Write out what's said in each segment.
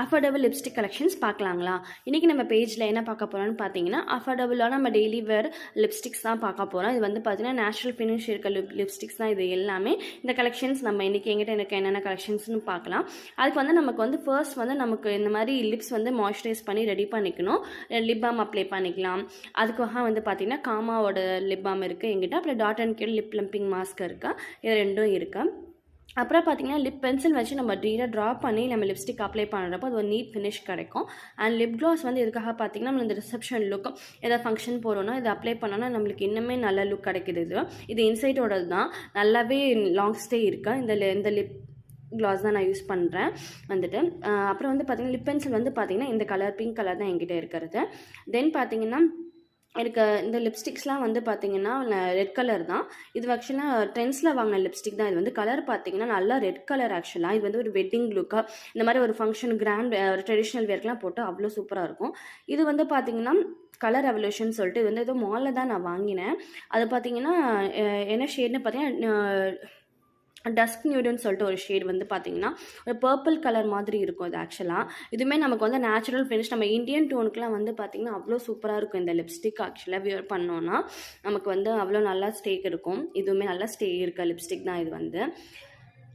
Affordable lipstick collections பார்க்கலாங்களா? இன்றைக்கி நம்ம பேஜில் என்ன பார்க்க போகிறோம்னு பார்த்தீங்கன்னா, அஃபோர்டபுளான நம்ம டெய்லி வேர் லிப்ஸ்டிக்ஸ் தான் பார்க்க போகிறோம். இது வந்து பார்த்தீங்கன்னா நேச்சுரல் ஃபினிஷ் இருக்க லிப்ஸ்டிக்ஸ் தான் இது எல்லாமே. இந்த கலெக்ஷன்ஸ் நம்ம இன்றைக்கி எங்கிட்ட எனக்கு என்னென்ன கலெக்ஷன்ஸ்னு பார்க்கலாம். அதுக்கு வந்து நமக்கு வந்து ஃபர்ஸ்ட் வந்து நமக்கு இந்த மாதிரி லிப்ஸ் வந்து மாய்ஸ்சரைஸ் பண்ணி ரெடி பண்ணிக்கணும். லிப் பாம் அப்ளை பண்ணிக்கலாம். அதுக்காக வந்து பார்த்தீங்கன்னா காமாவோட லிப் பாம் இருக்குது எங்கிட்ட. அப்புறம் டாட் அண்ட் கீழ் லிப் பிளம்பிங் மாஸ்க் இருக்கா, இது ரெண்டும் இருக்குது. அப்புறம் பார்த்தீங்கன்னா லிப் பென்சில் வச்சு நம்ம டீராக ட்ரா பண்ணி நம்ம லிப்ஸ்டிக் அப்ளை பண்ணுறப்போ அது ஒரு நீட் ஃபினிஷ் கிடைக்கும். அண்ட் லிப் க்ளாஸ் வந்து எதுக்காக பார்த்தீங்கன்னா நம்ம இந்த ரிசப்ஷன் லுக்கும் ஏதாவது ஃபங்க்ஷன் போகிறோன்னா இதை அப்ளை பண்ணோன்னா நம்மளுக்கு இன்னுமே நல்ல லுக் கிடைக்குது. இது இன்சைட்டோடது தான், நல்லாவே லாங் ஸ்டே இருக்கா. இந்த லிப் க்ளாஸ் தான் நான் யூஸ் பண்ணுறேன் வந்துட்டு. அப்புறம் வந்து பார்த்திங்கன்னா லிப் பென்சில் வந்து பார்த்திங்கன்னா இந்த கலர் பிங்க் கலர் தான் என்கிட்ட இருக்கிறது. தென் பார்த்திங்கன்னா எனக்கு இந்த லிப்ஸ்டிக்ஸ்லாம் வந்து பார்த்திங்கன்னா ரெட் கலர் தான். இது ஆக்சுவலாக ட்ரெண்ட்ஸில் வாங்கின லிப்ஸ்டிக் தான். இது வந்து கலர் பார்த்திங்கன்னா நல்லா ரெட் கலர். ஆக்சுவலாக இது வந்து ஒரு வெட்டிங் லுக்காக இந்த மாதிரி ஒரு ஃபங்க்ஷன் கிராண்ட் ஒரு ட்ரெடிஷ்னல் வேர்க்கெலாம் போட்டு அவ்வளோ சூப்பராக இருக்கும். இது வந்து பார்த்திங்கன்னா கலர் ரெவல்யூஷன் சொல்லிட்டு இது வந்து ஏதோ மாலில் தான் நான் வாங்கினேன். அது பார்த்திங்கன்னா என்ன ஷேட்னு பார்த்திங்கன்னா டஸ்க் நியூடுன்னு சொல்லிட்டு ஒரு ஷேட் வந்து பார்த்திங்கன்னா ஒரு பர்பிள் கலர் மாதிரி இருக்கும். அது ஆக்சுவலாக இதுவுமே நமக்கு வந்து நேச்சுரல் ஃபினிஷ் நம்ம இந்தியன் டோனுக்குலாம் வந்து பார்த்திங்கன்னா அவ்வளோ சூப்பராக இருக்கும். இந்த லிப்ஸ்டிக் ஆக்சுவலாக வியர் பண்ணோன்னா நமக்கு வந்து அவ்வளோ நல்லா ஸ்டேக் இருக்கும். இதுவுமே நல்லா ஸ்டே இருக்க லிப்ஸ்டிக் தான் இது வந்து.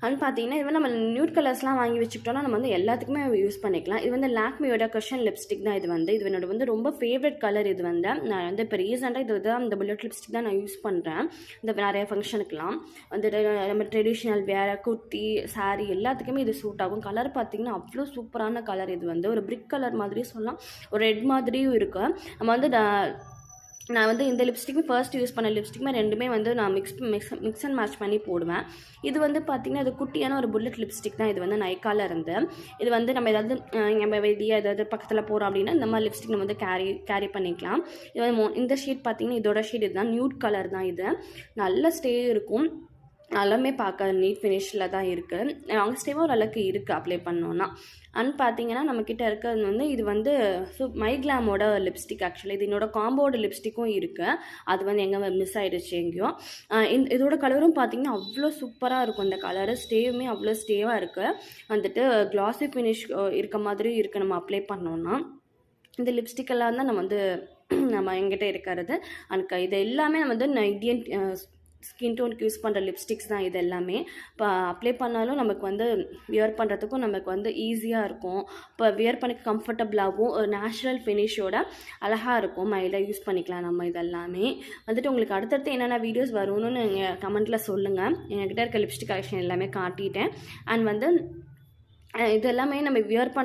அண்ட் பார்த்தீங்கன்னா இது வந்து நம்ம நியூட் கலர்ஸ்லாம் வாங்கி வச்சுக்கிட்டோம்னா நம்ம வந்து எல்லாத்துக்குமே யூஸ் பண்ணிக்கலாம். இது வந்து லாக்மியோட கஷன் லிப்ஸ்டிக் தான். இது என்னோட வந்து ரொம்ப ஃபேவரட் கலர். இது வந்து நான் வந்து இப்போ ரீசெண்டாக இது தான் இந்த புல்லட் லிப்ஸ்டிக் தான் நான் யூஸ் பண்ணுறேன். இந்த நிறைய ஃபங்க்ஷனுக்குலாம் வந்து நம்ம ட்ரெடிஷ்னல் வேறு குர்த்தி சாரீ எல்லாத்துக்குமே இது சூட் ஆகும். கலர் பார்த்திங்கன்னா அவ்வளோ சூப்பரான கலர். இது வந்து ஒரு பிரிக் கலர் மாதிரி சொல்லலாம், ஒரு ரெட் மாதிரியும் இருக்குது. நம்ம வந்து நான் வந்து இந்த லிப்ஸ்டிக்குமே ஃபர்ஸ்ட் யூஸ் பண்ண லிப்ஸ்டிக்குமே ரெண்டுமே வந்து நான் மிக்ஸ் அண்ட் மேட்ச் பண்ணி போடுவேன். இது வந்து பார்த்திங்கன்னா அது குட்டியான ஒரு புல்லட் லிப்ஸ்டிக் தான். இது வந்து நைக்காவில் இருந்து. இது வந்து நம்ம ஏதாவது நம்ம வெளியே ஏதாவது பக்கத்தில் போகிறோம் அப்படின்னா இந்த மாதிரி லிப்ஸ்டிக் நம்ம வந்து கேரி பண்ணிக்கலாம். இது வந்து இந்த ஷேட் பார்த்திங்கன்னா இதோட ஷேட் இதுதான், நியூட் கலர் தான். இது நல்ல ஸ்டே இருக்கும், நல்லாமே பார்க்க நீட் ஃபினிஷில் தான் இருக்குது. லாங் ஸ்டேவும் ஓரளவுக்கு இருக்குது அப்ளை பண்ணோன்னா. அண்ட் பார்த்தீங்கன்னா நம்மக்கிட்ட இருக்கிறது வந்து இது வந்து மை கிளாமோட லிப்ஸ்டிக். ஆக்சுவலி இது என்னோட காம்போட லிப்ஸ்டிக்கும் இருக்குது. அது வந்து எங்கே மிஸ் ஆகிடுச்சு எங்கேயும். இதோட கலரும் பார்த்திங்கன்னா அவ்வளோ சூப்பராக இருக்கும். இந்த கலரு ஸ்டேவுமே அவ்வளோ ஸ்டேவாக இருக்குது. வந்துட்டு க்ளாஸி ஃபினிஷ் இருக்க மாதிரி இருக்குது நம்ம அப்ளை பண்ணோன்னா. இந்த லிப்ஸ்டிக்கெல்லாம் தான் நம்ம எங்கிட்ட இருக்கிறது. அண்ட் இது எல்லாமே நம்ம வந்து இந்தியன் ஸ்கின் டோனுக்கு யூஸ் பண்ணுற லிப்ஸ்டிக்ஸ் தான் இது எல்லாமே. இப்போ அப்ளை பண்ணாலும் நமக்கு வந்து வியர் பண்ணுறதுக்கும் நமக்கு வந்து ஈஸியாக இருக்கும். இப்போ வியர் பண்ணி கம்ஃபர்டபுளாகவும் ஒரு நேச்சுரல் ஃபினிஷோட அழகாக இருக்கும். மைல்டாக யூஸ் பண்ணிக்கலாம் நம்ம இதெல்லாமே. வந்துட்டு உங்களுக்கு அடுத்தடுத்து என்னென்ன வீடியோஸ் வரும்னு நீங்கள் கமெண்ட்டில் சொல்லுங்கள். என்கிட்ட இருக்க லிப்ஸ்டிக் கலெக்ஷன் எல்லாமே காட்டிட்டேன். அண்ட் வந்து இது எல்லாமே நம்ம வியர் பண்ணுற